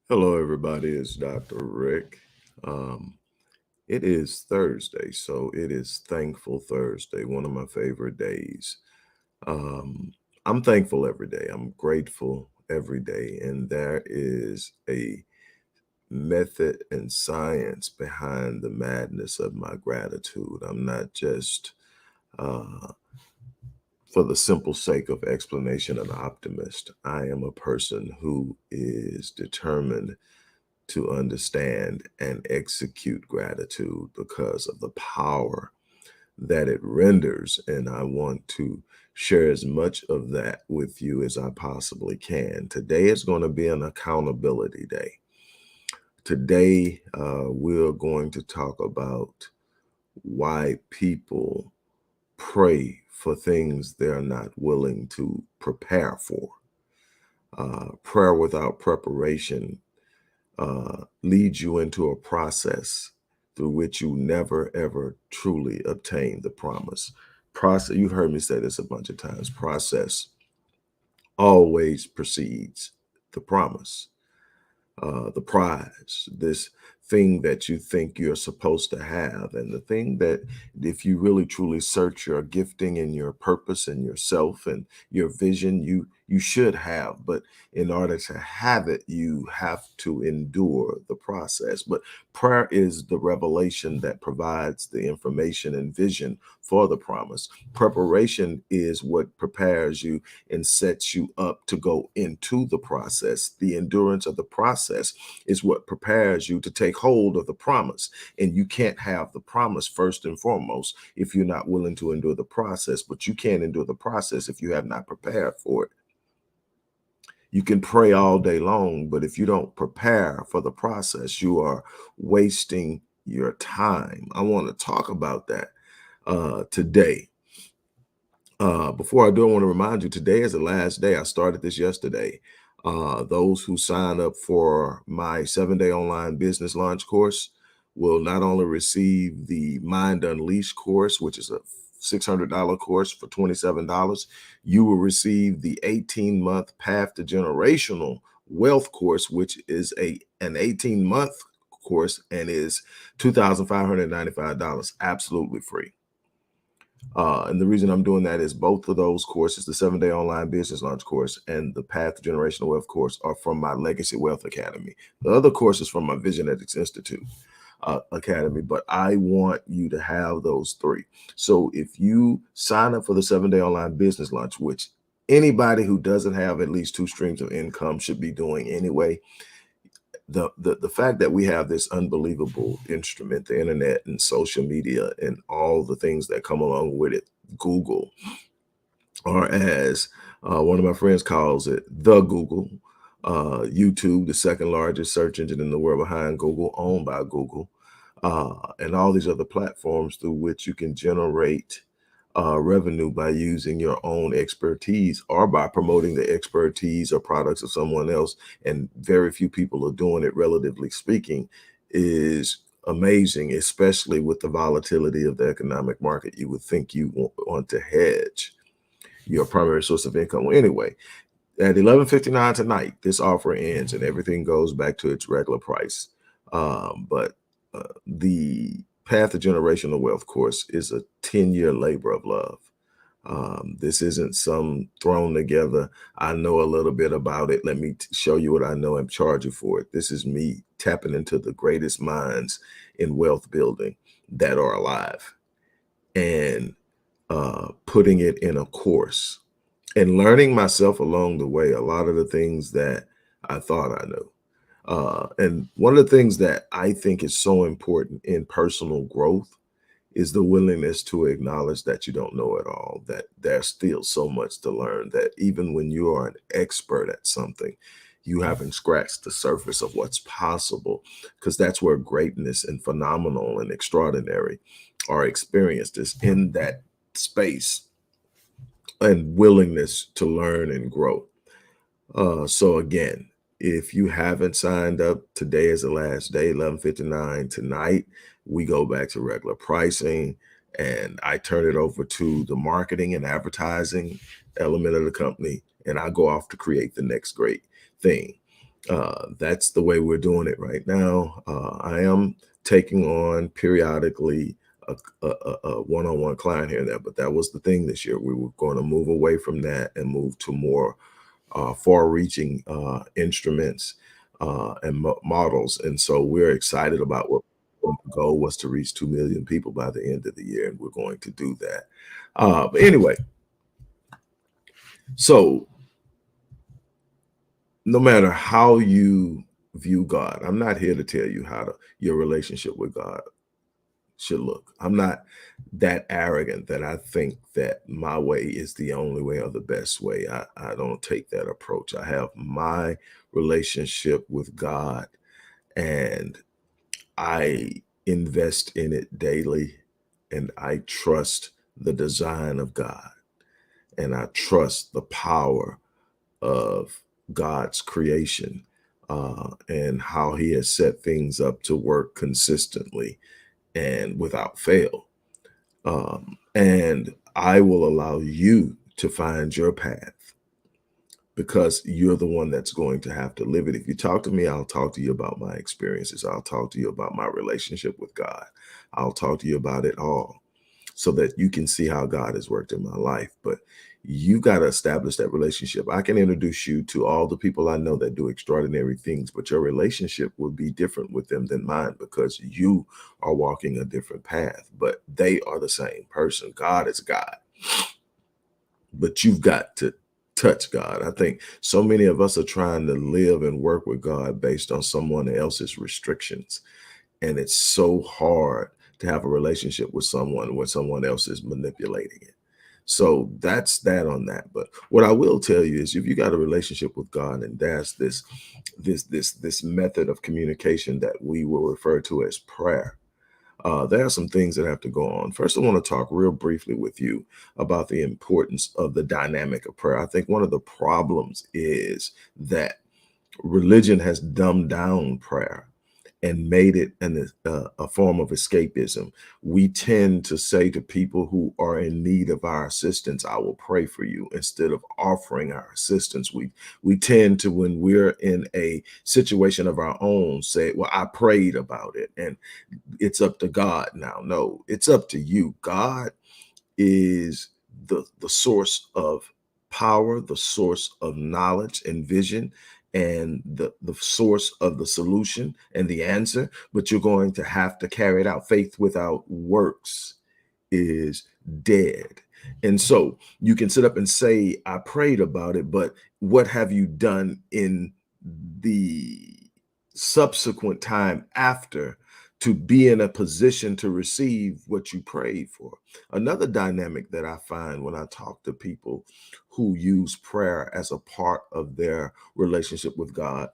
Hello, everybody. It's Dr. Rick. Um, it is Thursday, so it is Thankful Thursday, one of my favorite days. Um, I'm thankful every day. I'm grateful every day, and there is a method and science behind the madness of my gratitude. I'm not just uh, for the simple sake of explanation an optimist. I am a person who is determined to understand and execute gratitude because of the power that it renders. And I want to share as much of that with you as I possibly can. Today is going to be an accountability day. Today, we're going to talk about why people pray for things they're not willing to prepare for. Prayer without preparation leads you into a process through which you never ever truly obtain the promise. Process, you've heard me say this a bunch of times. Process always precedes the promise, the prize, this thing that you think you're supposed to have, and the thing that, if you really truly search your gifting and your purpose and yourself and your vision, you should have. But in order to have it, you have to endure the process. But prayer is the revelation that provides the information and vision for the promise. Preparation is what prepares you and sets you up to go into the process. The endurance of the process is what prepares you to take hold of the promise. And you can't have the promise first and foremost if you're not willing to endure the process, but you can't endure the process if you have not prepared for it. You can pray all day long, but if you don't prepare for the process, you are wasting your time. I want to talk about that today. Before I do, I want to remind you today is the last day. I started this yesterday. Those who sign up for my 7-day online business launch course will not only receive the Mind Unleashed course, which is a $600 course for $27, you will receive the 18-month Path to Generational Wealth course, which is an 18-month course and is $2,595, absolutely free. And the reason I'm doing that is both of those courses, the 7-day online business launch course and the Path to Generational Wealth course, are from my Legacy Wealth Academy. The other course is from my Visionetics Institute Academy, but I want you to have those three. So if you sign up for the 7-day online business launch, which anybody who doesn't have at least two streams of income should be doing anyway, the fact that we have this unbelievable instrument, the internet and social media and all the things that come along with it, Google, or as one of my friends calls it, the Google, YouTube, the second largest search engine in the world behind Google, owned by Google, and all these other platforms through which you can generate revenue by using your own expertise or by promoting the expertise or products of someone else. And very few people are doing it, relatively speaking, is amazing, especially with the volatility of the economic market. You would think you want to hedge your primary source of income. Well, anyway, at 11:59 tonight, this offer ends and everything goes back to its regular price. But the Path to Generational Wealth course is a 10-year labor of love. This isn't some thrown together, I know a little bit about it, let me show you what I know and charge you for it. This is me tapping into the greatest minds in wealth building that are alive and putting it in a course and learning myself along the way a lot of the things that I thought I knew. And one of the things that I think is so important in personal growth is the willingness to acknowledge that you don't know it all, that there's still so much to learn, that even when you are an expert at something, you haven't scratched the surface of what's possible, because that's where greatness and phenomenal and extraordinary are experienced, is in that space and willingness to learn and grow. So again, if you haven't signed up, today is the last day, 11:59 tonight. We go back to regular pricing and I turn it over to the marketing and advertising element of the company and I go off to create the next great thing. That's the way we're doing it right now. I am taking on periodically a one-on-one client here and there, but that was the thing this year. We were going to move away from that and move to more far-reaching instruments and models. And so we're excited about what the goal was to reach 2 million people by the end of the year, and we're going to do that. But anyway, so no matter how you view God, I'm not here to tell you how to your relationship with God should look. I'm not that arrogant that I think that my way is the only way or the best way. I don't take that approach. I have my relationship with God, and I invest in it daily, and I trust the design of God, and I trust the power of God's creation, and how he has set things up to work consistently and without fail. And I will allow you to find your path because you're the one that's going to have to live it. If you talk to me, I'll talk to you about my experiences. I'll talk to you about my relationship with God. I'll talk to you about it all so that you can see how God has worked in my life. But you got to establish that relationship. I can introduce you to all the people I know that do extraordinary things, but your relationship will be different with them than mine because you are walking a different path, but they are the same person. God is God, but you've got to touch God. I think so many of us are trying to live and work with God based on someone else's restrictions. And it's so hard to have a relationship with someone where someone else is manipulating it. So that's that on that. But what I will tell you is if you got a relationship with God and there's this method of communication that we will refer to as prayer, there are some things that have to go on. First, I want to talk real briefly with you about the importance of the dynamic of prayer. I think one of the problems is that religion has dumbed down prayer and made it a form of escapism. We tend to say to people who are in need of our assistance, I will pray for you, instead of offering our assistance. We tend to, when we're in a situation of our own, say, well, I prayed about it and it's up to God now. No, it's up to you. God is the source of power, the source of knowledge and vision, and the source of the solution and the answer, but you're going to have to carry it out. Faith without works is dead. And so you can sit up and say, I prayed about it, but what have you done in the subsequent time after to be in a position to receive what you prayed for? Another dynamic that I find when I talk to people who use prayer as a part of their relationship with God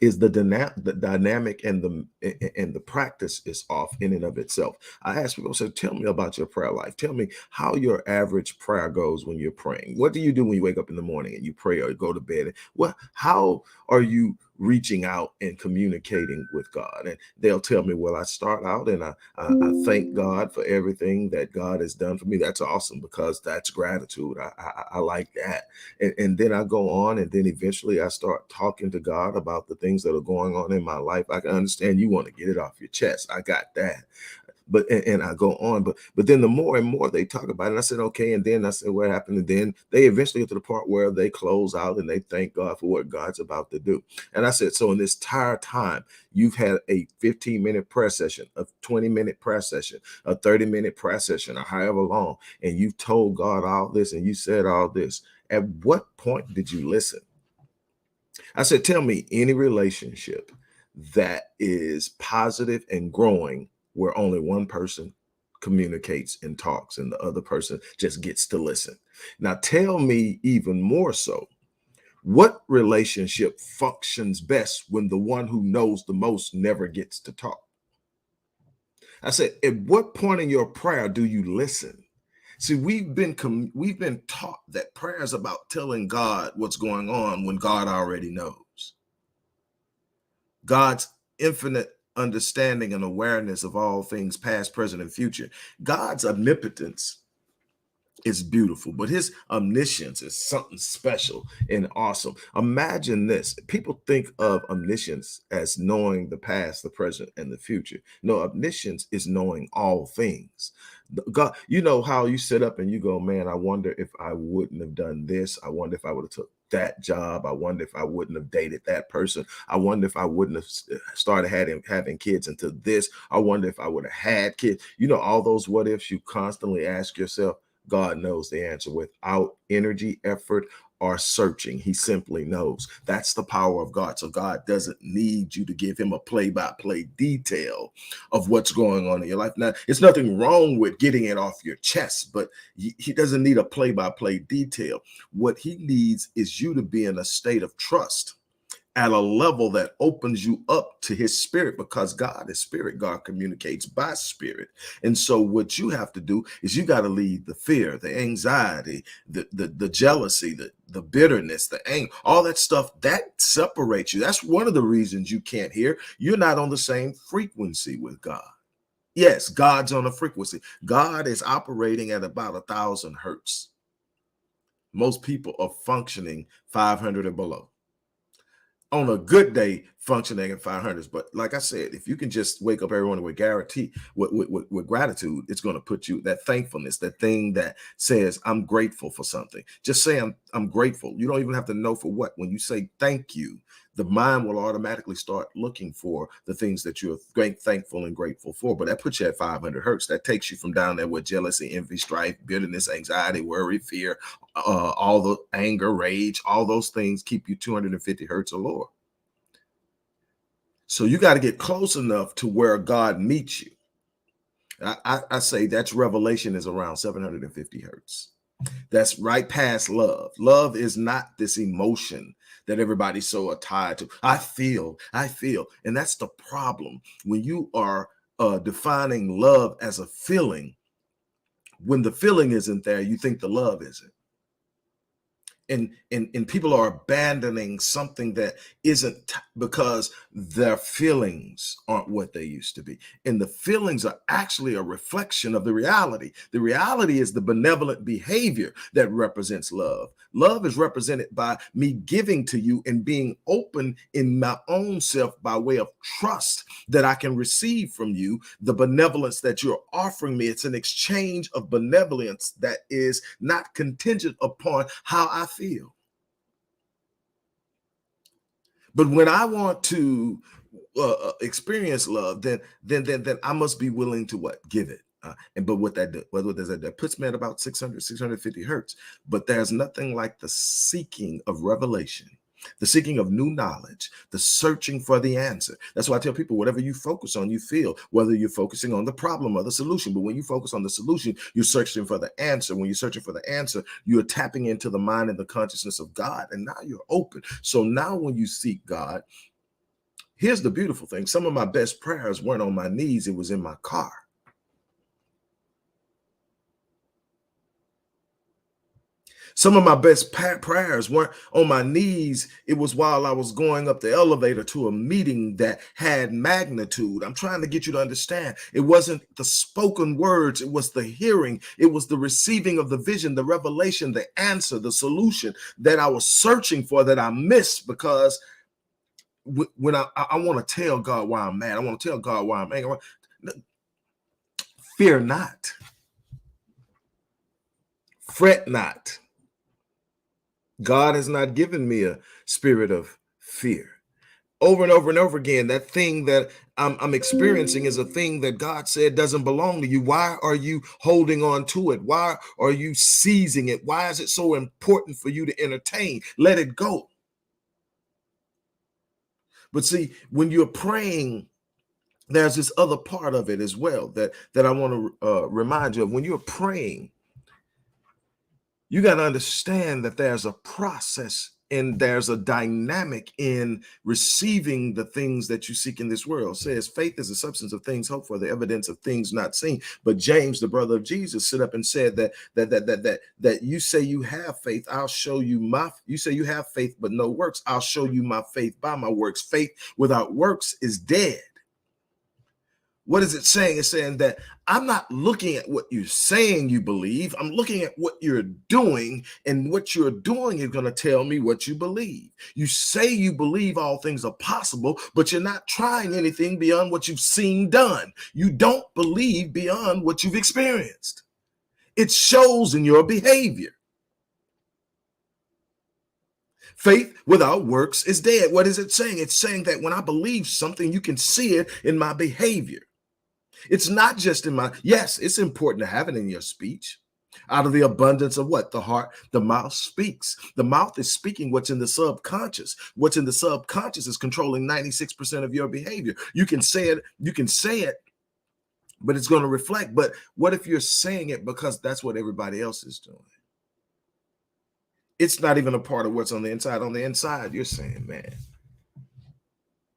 is the dynamic and the practice is off in and of itself. I ask people, so tell me about your prayer life. Tell me how your average prayer goes when you're praying. What do you do when you wake up in the morning and you pray or you go to bed? Well, how are you reaching out and communicating with God? And they'll tell me, well, I start out and I thank God for everything that God has done for me. That's awesome because that's gratitude. I like that. And then I go on, and then eventually I start talking to God about the things that are going on in my life. I can understand you want to get it off your chest. I got that. But and I go on, but then the more and more they talk about it, I said, okay, and then I said, what happened? And then they eventually get to the part where they close out and they thank God for what God's about to do. And I said, so in this entire time, you've had a 15-minute prayer session, a 20-minute prayer session, a 30-minute prayer session, or however long, and you've told God all this and you said all this. At what point did you listen? I said, tell me any relationship that is positive and growing where only one person communicates and talks and the other person just gets to listen. Now, tell me even more so, what relationship functions best when the one who knows the most never gets to talk? I said, at what point in your prayer do you listen? See, we've been taught that prayer is about telling God what's going on when God already knows. God's infinite understanding and awareness of all things past, present, and future. God's omnipotence It's beautiful, but his omniscience is something special and awesome. Imagine this. People think of omniscience as knowing the past, the present, and the future. No, omniscience is knowing all things. God, you know how you sit up and you go, man, I wonder if I wouldn't have done this. I wonder if I would have took that job. I wonder if I wouldn't have dated that person. I wonder if I wouldn't have started having kids into this. I wonder if I would have had kids. You know, all those what ifs you constantly ask yourself. God knows the answer without energy, effort, or searching. He simply knows. That's the power of God. So God doesn't need you to give him a play-by-play detail of what's going on in your life. Now, it's nothing wrong with getting it off your chest, but he doesn't need a play-by-play detail. What he needs is you to be in a state of trust at a level that opens you up to his spirit, because God is spirit. God communicates by spirit. And so what you have to do is you got to leave the fear, the anxiety, the jealousy, the bitterness, the anger, all that stuff that separates you. That's one of the reasons you can't hear. You're not on the same frequency with God. Yes, God's on a frequency. God is operating at about 1,000 hertz. Most people are functioning 500 or below. On a good day, functioning at 500s. But like I said, if you can just wake up every morning with guarantee, with gratitude, it's going to put you, that thankfulness, that thing that says, I'm grateful for something. Just say I'm grateful. You don't even have to know for what. When you say thank you, the mind will automatically start looking for the things that you're thankful and grateful for. But that puts you at 500 hertz. That takes you from down there with jealousy, envy, strife, bitterness, anxiety, worry, fear, all the anger, rage, all those things keep you 250 hertz or lower. So you got to get close enough to where God meets you. I say that's revelation is around 750 hertz. That's right past love. Love is not this emotion that everybody's so tied to. I feel. And that's the problem. When you are defining love as a feeling, when the feeling isn't there, you think the love isn't. And people are abandoning something that isn't, because their feelings aren't what they used to be. And the feelings are actually a reflection of the reality. The reality is the benevolent behavior that represents love. Love is represented by me giving to you and being open in my own self by way of trust that I can receive from you the benevolence that you're offering me. It's an exchange of benevolence that is not contingent upon how I feel. But when I want to experience love, then I must be willing to what? Give it. But what does that puts me at about 650 hertz. But there's nothing like the seeking of revelation, the seeking of new knowledge, the searching for the answer. That's why I tell people, whatever you focus on, you feel, whether you're focusing on the problem or the solution. But when you focus on the solution, you're searching for the answer. When you're searching for the answer, you're tapping into the mind and the consciousness of God. And now you're open. So now when you seek God, here's the beautiful thing. Some of my best prayers weren't on my knees. It was in my car. Some of my best prayers weren't on my knees. It was while I was going up the elevator to a meeting that had magnitude. I'm trying to get you to understand. It wasn't the spoken words. It was the hearing. It was the receiving of the vision, the revelation, the answer, the solution that I was searching for that I missed, because when I want to tell God why I'm mad, I want to tell God why I'm angry. Fear not. Fret not. God has not given me a spirit of fear. Over and over and over again, that thing that I'm experiencing is a thing that God said doesn't belong to you. Why are you holding on to it? Why are you seizing it? Why is it so important for you to entertain? Let it go. But see, when you're praying, there's this other part of it as well that I want to remind you of. When you're praying, you got to understand that there's a process and there's a dynamic in receiving the things that you seek in this world. It says faith is the substance of things hoped for, the evidence of things not seen. But James, the brother of Jesus, stood up and said that you say you have faith, I'll show you you say you have faith but no works, I'll show you my faith by my works. Faith without works is dead. What is it saying? It's saying that I'm not looking at what you're saying you believe. I'm looking at what you're doing, and what you're doing is going to tell me what you believe. You say you believe all things are possible, but you're not trying anything beyond what you've seen done. You don't believe beyond what you've experienced. It shows in your behavior. Faith without works is dead. What is it saying? It's saying that when I believe something, you can see it in my behavior. It's not just in my, yes, it's important to have it in your speech. Out of the abundance of what? The heart, the mouth speaks. The mouth is speaking what's in the subconscious. What's in the subconscious is controlling 96% of your behavior. You can say it, but it's going to reflect. But what if you're saying it because that's what everybody else is doing? It's not even a part of what's on the inside. On the inside, you're saying, man,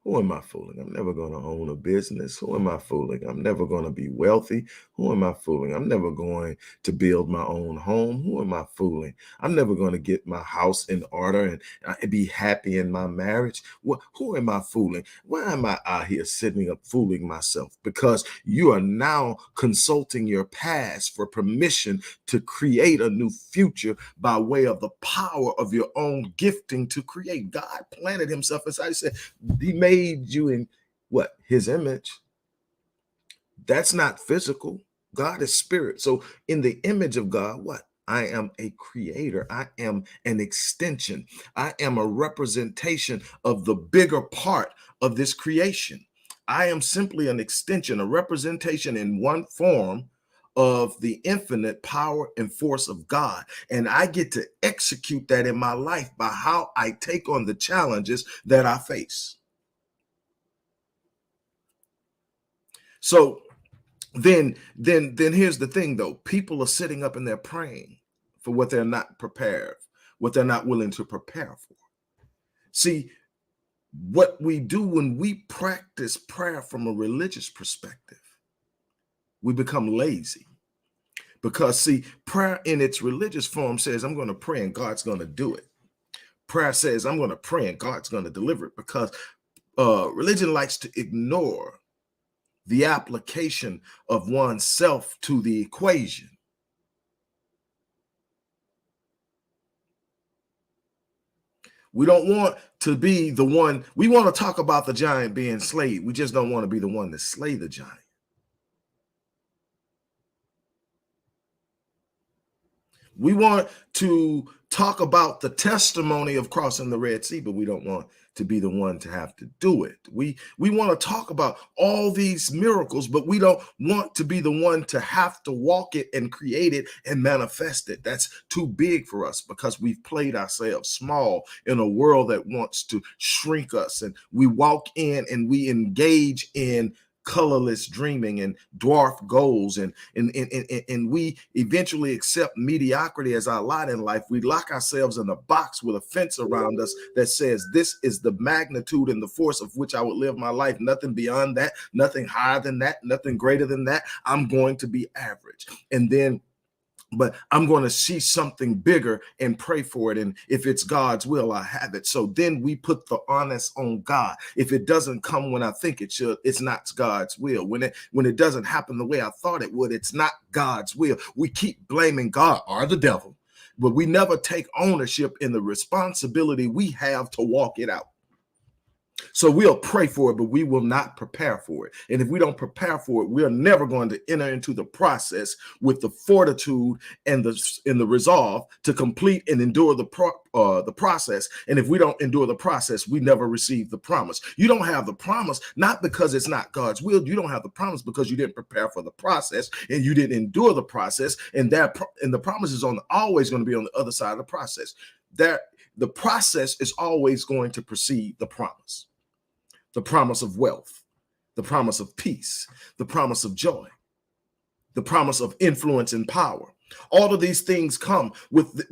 who am I fooling? I'm never going to own a business. Who am I fooling? I'm never going to be wealthy. Who am I fooling? I'm never going to build my own home. Who am I fooling? I'm never going to get my house in order and be happy in my marriage. Who am I fooling? Why am I out here sitting up fooling myself? Because you are now consulting your past for permission to create a new future by way of the power of your own gifting to create. God planted himself inside. He said, he made you in what? His image. That's not physical. God is spirit. So in the image of God, what? I am a creator. I am an extension. I am a representation of the bigger part of this creation. I am simply an extension, a representation in one form of the infinite power and force of God. And I get to execute that in my life by how I take on the challenges that I face. So then here's the thing though. People are sitting up and they're praying for what they're not prepared, what they're not willing to prepare for. See, what we do when we practice prayer from a religious perspective, we become lazy. Because see, prayer in its religious form says, I'm going to pray and God's going to do it. Prayer says, I'm going to pray and God's going to deliver it, because religion likes to ignore the application of oneself to the equation. We don't want to be the one. We want to talk about the giant being slayed. We just don't want to be the one to slay the giant. We want to talk about the testimony of crossing the Red Sea, but we don't want to be the one to have to do it. We want to talk about all these miracles, but we don't want to be the one to have to walk it and create it and manifest it. That's too big for us, because we've played ourselves small in a world that wants to shrink us. And we walk in and we engage in colorless dreaming and dwarf goals, and we eventually accept mediocrity as our lot in life. We lock ourselves in a box with a fence around us that says this is the magnitude and the force of which I would live my life. Nothing beyond that, nothing higher than that, nothing greater than that. I'm going to be average. But I'm going to see something bigger and pray for it. And if it's God's will, I have it. So then we put the onus on God. If it doesn't come when I think it should, it's not God's will. When it doesn't happen the way I thought it would, it's not God's will. We keep blaming God or the devil, but we never take ownership in the responsibility we have to walk it out. So we'll pray for it, but we will not prepare for it. And if we don't prepare for it, we are never going to enter into the process with the fortitude and the resolve to complete and endure the process. And if we don't endure the process, we never receive the promise. You don't have the promise, not because it's not God's will. You don't have the promise because you didn't prepare for the process and you didn't endure the process. And the promise is always going to be on the other side of the process. The process is always going to precede the promise of wealth, the promise of peace, the promise of joy, the promise of influence and power. All of these things come with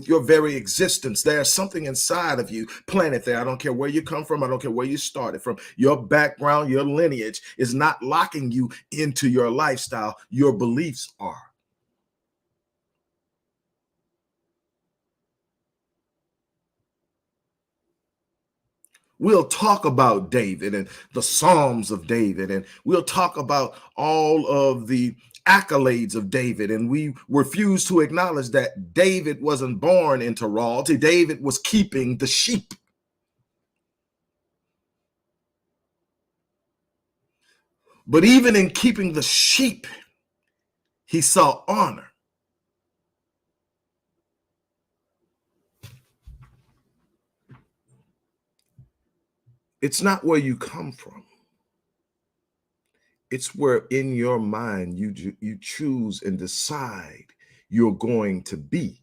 your very existence. There's something inside of you planted there. I don't care where you come from. I don't care where you started from. Your background, your lineage is not locking you into your lifestyle. Your beliefs are. We'll talk about David and the Psalms of David, and we'll talk about all of the accolades of David, and we refuse to acknowledge that David wasn't born into royalty. David was keeping the sheep. But even in keeping the sheep, he saw honor. It's not where you come from. It's where in your mind you choose and decide you're going to be.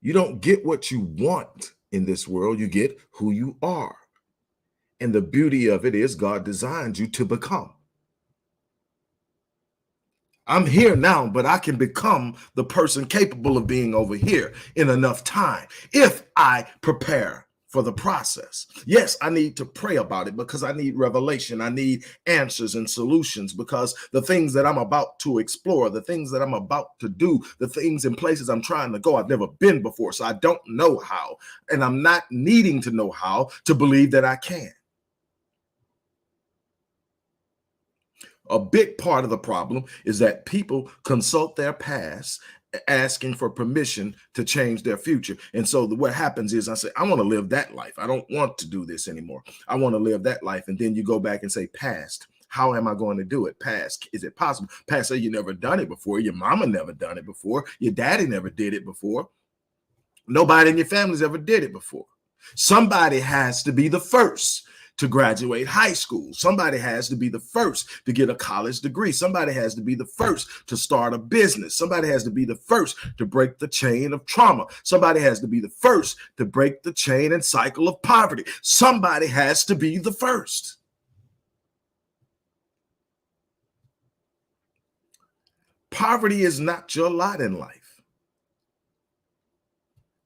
You don't get what you want in this world, you get who you are. And the beauty of it is God designed you to become. I'm here now, but I can become the person capable of being over here in enough time if I prepare for the process. Yes, I need to pray about it because I need revelation. I need answers and solutions because the things that I'm about to explore, the things that I'm about to do, the things and places I'm trying to go, I've never been before. So I don't know how, and I'm not needing to know how to believe that I can. A big part of the problem is that people consult their past asking for permission to change their future. And so what happens is I say, I want to live that life. I don't want to do this anymore. I want to live that life. And then you go back and say, past, how am I going to do it? Past, is it possible? Past, say you never done it before. Your mama never done it before. Your daddy never did it before. Nobody in your family's ever did it before. Somebody has to be the first to graduate high school. Somebody has to be the first to get a college degree. Somebody has to be the first to start a business. Somebody has to be the first to break the chain of trauma. Somebody has to be the first to break the chain and cycle of poverty. Somebody has to be the first. Poverty is not your lot in life.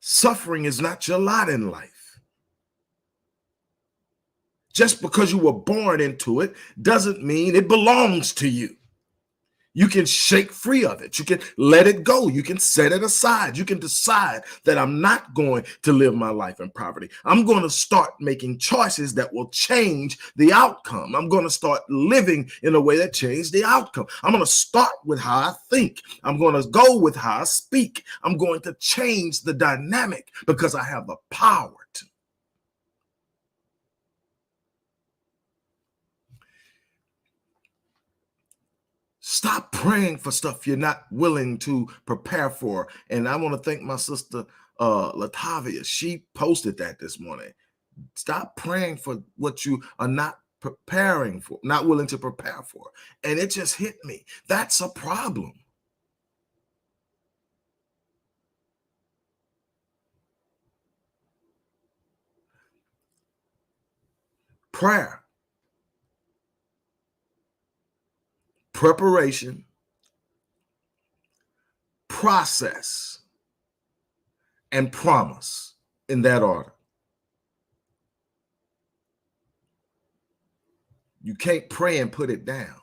Suffering is not your lot in life. Just because you were born into it doesn't mean it belongs to you. You can shake free of it. You can let it go. You can set it aside. You can decide that I'm not going to live my life in poverty. I'm going to start making choices that will change the outcome. I'm going to start living in a way that changes the outcome. I'm going to start with how I think. I'm going to go with how I speak. I'm going to change the dynamic because I have the power to. Stop praying for stuff you're not willing to prepare for. And I want to thank my sister, Latavia. She posted that this morning. Stop praying for what you are not preparing for, not willing to prepare for. And it just hit me. That's a problem. Prayer, preparation, process, and promise in that order. You can't pray and put it down.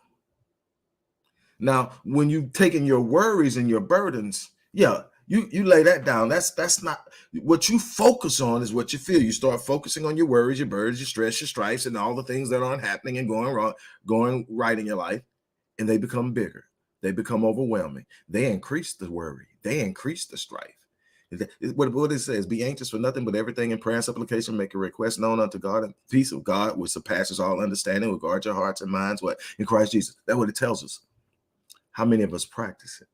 Now, when you taking your worries and your burdens, yeah, you lay that down. That's not what you focus on is what you feel. You start focusing on your worries, your burdens, your stress, your stripes, and all the things that aren't happening and going wrong, going right in your life, and they become bigger. They become overwhelming. They increase the worry. They increase the strife. What it says, be anxious for nothing but everything in prayer and supplication, make a request known unto God, and the peace of God, which surpasses all understanding, will guard your hearts and minds, what? In Christ Jesus. That's what it tells us. How many of us practice it?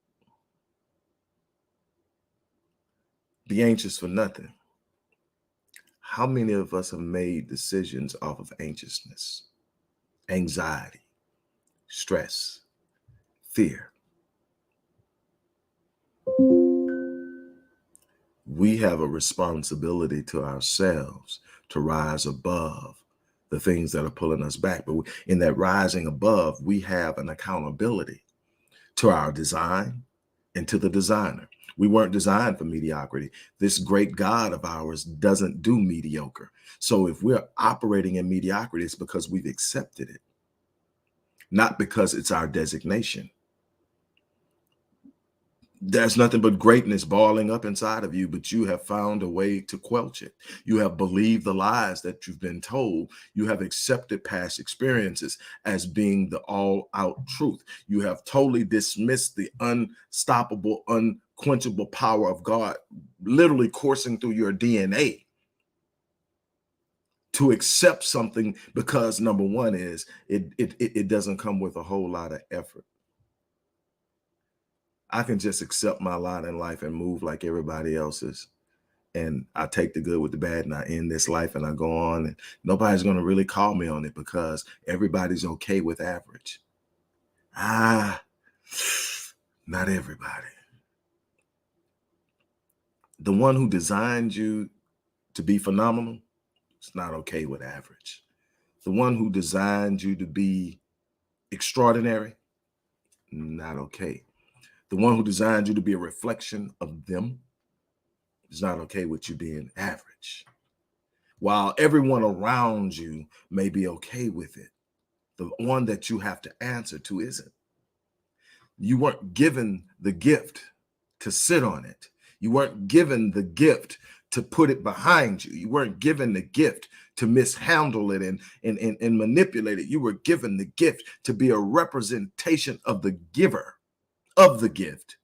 Be anxious for nothing. How many of us have made decisions off of anxiousness, anxiety, stress, fear? We have a responsibility to ourselves to rise above the things that are pulling us back. But in that rising above, we have an accountability to our design and to the designer. We weren't designed for mediocrity. This great God of ours doesn't do mediocre. So if we're operating in mediocrity, it's because we've accepted it, not because it's our designation. There's nothing but greatness balling up inside of you, but you have found a way to quelch it. You have believed the lies that you've been told. You have accepted past experiences as being the all out truth. You have totally dismissed the unstoppable, unquenchable power of God, literally coursing through your DNA to accept something because number one is it doesn't come with a whole lot of effort. I can just accept my lot in life and move like everybody else's. And I take the good with the bad and I end this life and I go on and nobody's going to really call me on it because everybody's okay with average. Ah, not everybody. The one who designed you to be phenomenal is not okay with average. The one who designed you to be extraordinary, not okay. The one who designed you to be a reflection of them is not okay with you being average. While everyone around you may be okay with it, the one that you have to answer to isn't. You weren't given the gift to sit on it. You weren't given the gift to put it behind you. You weren't given the gift to mishandle it and manipulate it. You were given the gift to be a representation of the giver of the gift,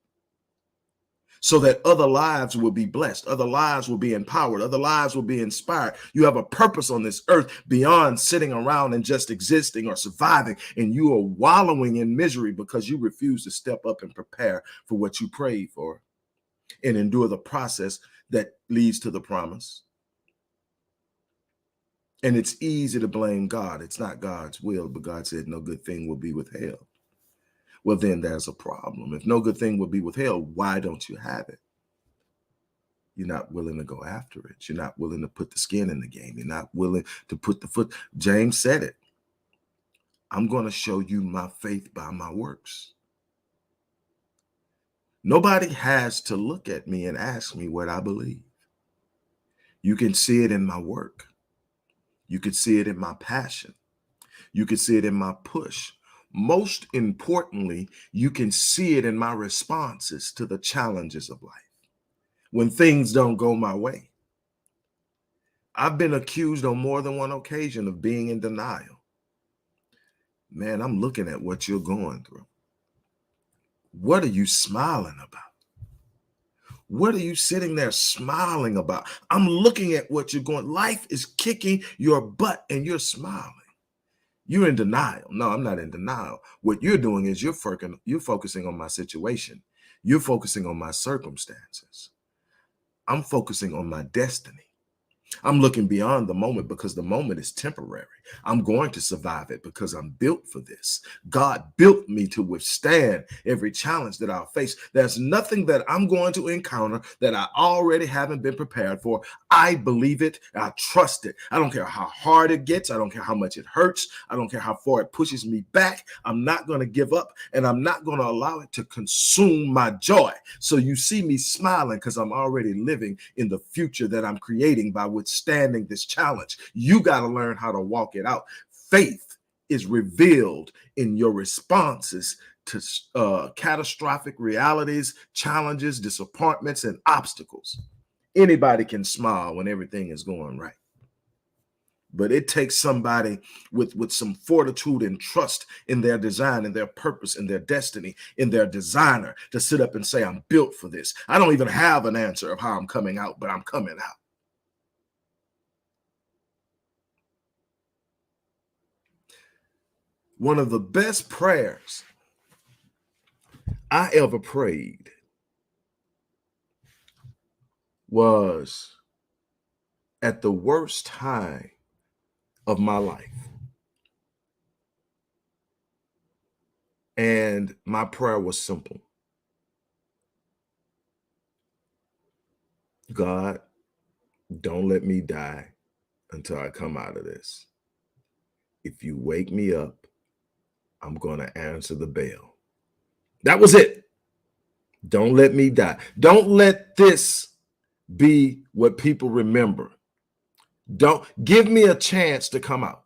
so that other lives will be blessed, other lives will be empowered, other lives will be inspired. You have a purpose on this earth beyond sitting around and just existing or surviving, and you are wallowing in misery because you refuse to step up and prepare for what you prayed for and endure the process that leads to the promise. And it's easy to blame God. It's not God's will, but God said no good thing will be withheld. Well, then there's a problem. If no good thing will be withheld, why don't you have it? You're not willing to go after it. You're not willing to put the skin in the game. You're not willing to put the foot. James said it. I'm going to show you my faith by my works. Nobody has to look at me and ask me what I believe. You can see it in my work. You can see it in my passion. You can see it in my push. Most importantly, you can see it in my responses to the challenges of life when things don't go my way. I've been accused on more than one occasion of being in denial. Man, I'm looking at what you're going through. What are you smiling about? What are you sitting there smiling about? I'm looking at what you're going. Life is kicking your butt and you're smiling. You're in denial. No, I'm not in denial. What you're doing is you're focusing on my situation. You're focusing on my circumstances. I'm focusing on my destiny. I'm looking beyond the moment because the moment is temporary. I'm going to survive it because I'm built for this. God built me to withstand every challenge that I'll face. There's nothing that I'm going to encounter that I already haven't been prepared for. I believe it. I trust it. I don't care how hard it gets. I don't care how much it hurts. I don't care how far it pushes me back. I'm not going to give up, and I'm not going to allow it to consume my joy. So you see me smiling because I'm already living in the future that I'm creating by withstanding this challenge. You got to learn how to walk it out. Faith is revealed in your responses to catastrophic realities, challenges, disappointments, and obstacles. Anybody can smile when everything is going right. But it takes somebody with some fortitude and trust in their design, in their purpose, in their destiny, in their designer to sit up and say, I'm built for this. I don't even have an answer of how I'm coming out, but I'm coming out. One of the best prayers I ever prayed was at the worst time of my life. And my prayer was simple. God, don't let me die until I come out of this. If you wake me up, I'm going to answer the bell. That was it. Don't let me die. Don't let this be what people remember. Don't give me a chance to come out.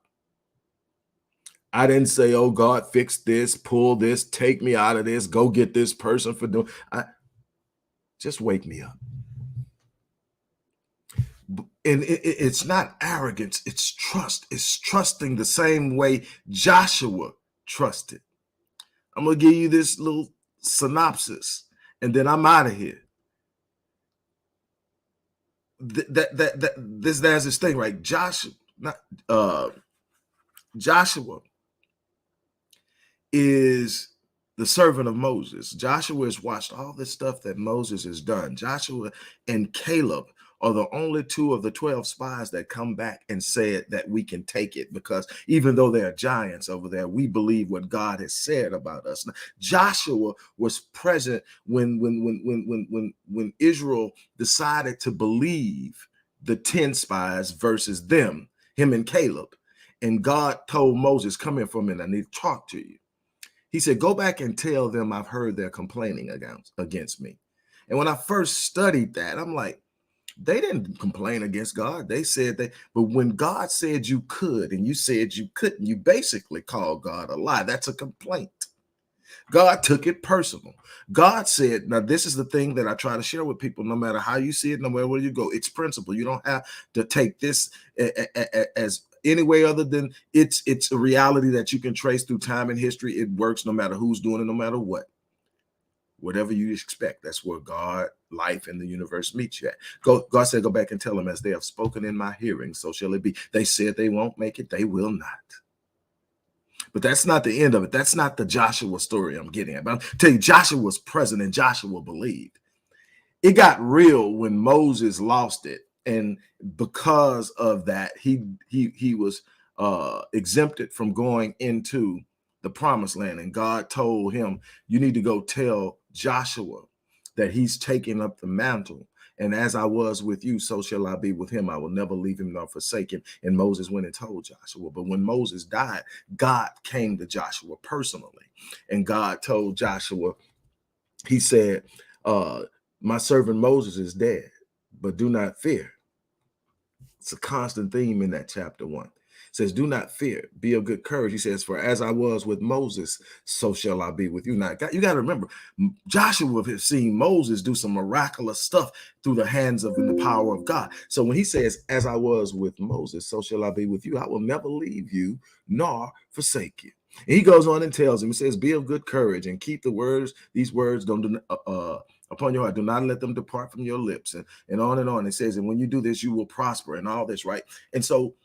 I didn't say, oh, God, fix this, pull this, take me out of this, go get this person for doing. Just wake me up. And it's not arrogance, it's trust. It's trusting the same way Joshua trusted. I'm going to give you this little synopsis, and then I'm out of here. There's this thing, right? Joshua is the servant of Moses. Joshua has watched all this stuff that Moses has done. Joshua and Caleb are the only two of the 12 spies that come back and said that we can take it, because even though there are giants over there, we believe what God has said about us. Now, Joshua was present when Israel decided to believe the 10 spies versus him and Caleb. And God told Moses, come here for a minute, I need to talk to you. He said, go back and tell them I've heard they're complaining against me. And when I first studied that, I'm like, they didn't complain against God. They said that, but when God said you could and you said you couldn't, you basically called God a lie. That's a complaint. God took it personal. God said, now this is the thing that I try to share with people, no matter how you see it, no matter where you go, it's principle. You don't have to take this as any way other than it's a reality that you can trace through time and history. It works no matter who's doing it, no matter what. Whatever you expect, that's where God, life, and the universe meets you at. God said, go back and tell them, as they have spoken in my hearing, so shall it be. They said they won't make it. They will not. But that's not the end of it. That's not the Joshua story I'm getting at. But I'll tell you, Joshua was present and Joshua believed. It got real when Moses lost it. And because of that, he was exempted from going into the promised land. And God told him, you need to go tell Joshua that he's taking up the mantle. And as I was with you, so shall I be with him. I will never leave him nor forsake him. And Moses went and told Joshua. But when Moses died, God came to Joshua personally. And God told Joshua, he said, my servant Moses is dead, but do not fear. It's a constant theme in that chapter 1. It says, do not fear, be of good courage. He says, for as I was with Moses, so shall I be with you. Now, you got to remember, Joshua has seen Moses do some miraculous stuff through the hands of and the power of God. So when he says, as I was with Moses, so shall I be with you, I will never leave you nor forsake you. And he goes on and tells him, he says, be of good courage and keep the words, these words don't upon your heart. Do not let them depart from your lips, and on and on. It says, and when you do this, you will prosper, and all this, right? And so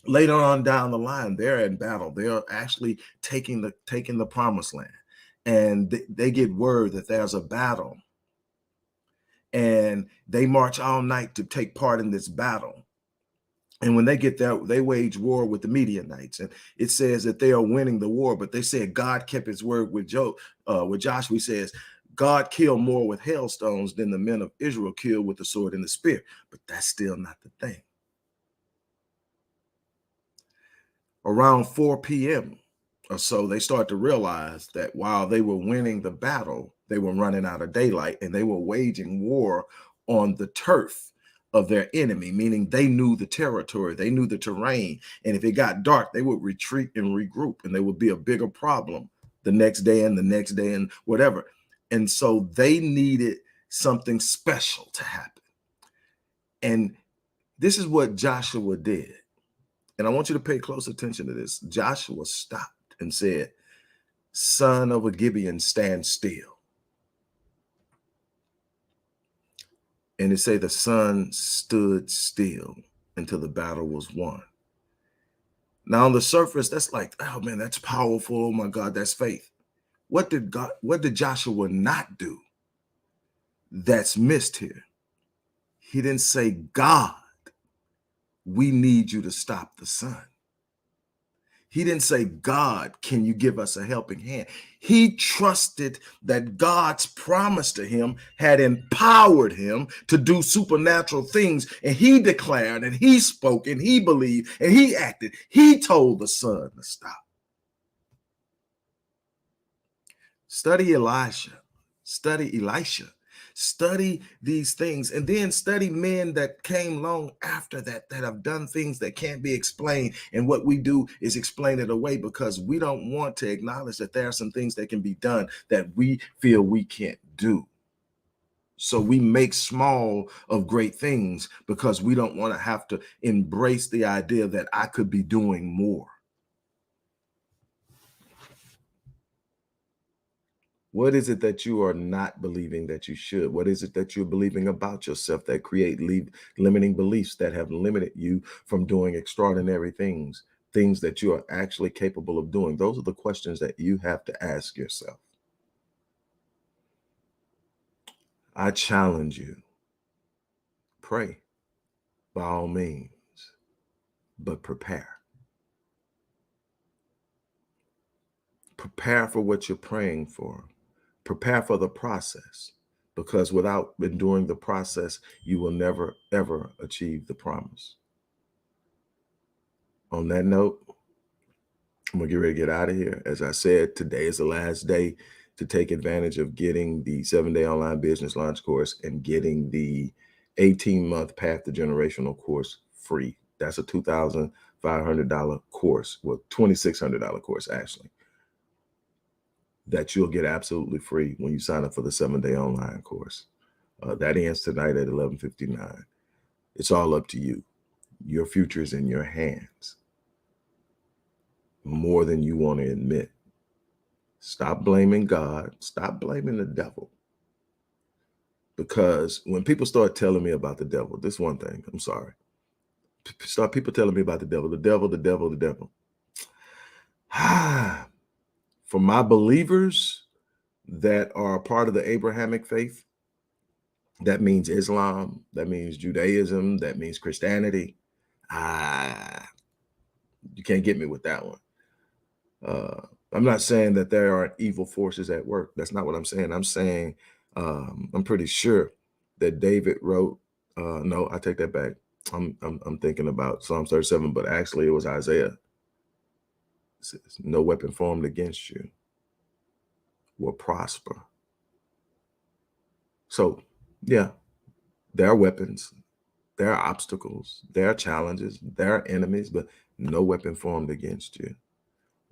later on down the line, they're in battle. They're actually taking the promised land, and they get word that there's a battle, and they march all night to take part in this battle. And when they get there, they wage war with the Midianites, and it says that they are winning the war. But they said God kept his word with Joshua. He says, God killed more with hailstones than the men of Israel killed with the sword and the spear. But that's still not the thing. Around 4 p.m. or so, they start to realize that while they were winning the battle, they were running out of daylight, and they were waging war on the turf of their enemy, meaning they knew the territory, they knew the terrain. And if it got dark, they would retreat and regroup, and there would be a bigger problem the next day and the next day and whatever. And so they needed something special to happen. And this is what Joshua did. And I want you to pay close attention to this. Joshua stopped and said, son of a Gibeon, stand still. And it say the sun stood still until the battle was won. Now on the surface, that's like, oh man, that's powerful. Oh my God, that's faith. What did Joshua not do that's missed here? He didn't say, God, we need you to stop the sun. He didn't say, God, can you give us a helping hand? He trusted that God's promise to him had empowered him to do supernatural things. And he declared, and he spoke, and he believed, and he acted. He told the sun to stop. Study Elisha, study Elisha, study these things, and then study men that came long after that have done things that can't be explained. And what we do is explain it away because we don't want to acknowledge that there are some things that can be done that we feel we can't do. So we make small of great things because we don't want to have to embrace the idea that I could be doing more. What is it that you are not believing that you should? What is it that you're believing about yourself that create limiting beliefs that have limited you from doing extraordinary things, things that you are actually capable of doing? Those are the questions that you have to ask yourself. I challenge you, pray by all means, but prepare. Prepare for what you're praying for. Prepare for the process, because without enduring the process, you will never, ever achieve the promise. On that note, I'm gonna get ready to get out of here. As I said, today is the last day to take advantage of getting the 7-day online business launch course and getting the 18-month Path to Generational course free. That's a $2,500 course, well, $2,600 course actually, that you'll get absolutely free when you sign up for the 7-day online course. That ends tonight at 11:59. It's all up to you. Your future is in your hands more than you want to admit. Stop blaming God. Stop blaming the devil. Because when people start telling me about the devil, this one thing, I'm sorry. Start people telling me about the devil, the devil, the devil, the devil. For my believers that are part of the Abrahamic faith, that means Islam, that means Judaism, that means Christianity. You can't get me with that one. I'm not saying that there aren't evil forces at work. That's not what I'm saying. I'm saying I'm pretty sure that David wrote. No, I take that back. I'm thinking about Psalms 37, but actually it was Isaiah. It says, "No weapon formed against you will prosper." So, yeah, there are weapons, there are obstacles, there are challenges, there are enemies, but no weapon formed against you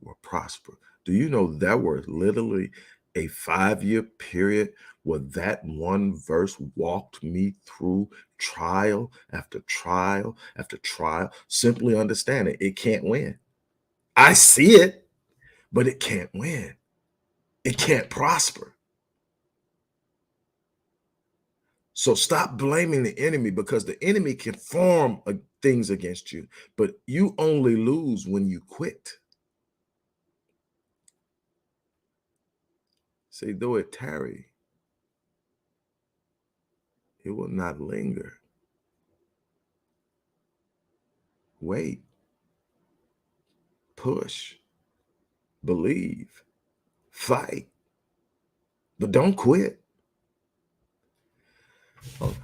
will prosper. Do you know there were literally a 5-year period where that one verse walked me through trial after trial after trial, simply understanding it can't win. I see it, but it can't win. It can't prosper. So stop blaming the enemy, because the enemy can form things against you, but you only lose when you quit. Say, though it tarry, it will not linger. Wait, push, believe, fight, but don't quit.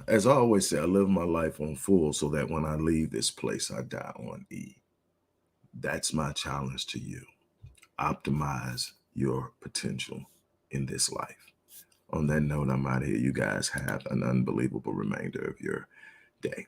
As I always say, I live my life on full so that when I leave this place, I die on E. That's my challenge to you. Optimize your potential in this life. On that note, I'm out of here. You guys have an unbelievable remainder of your day.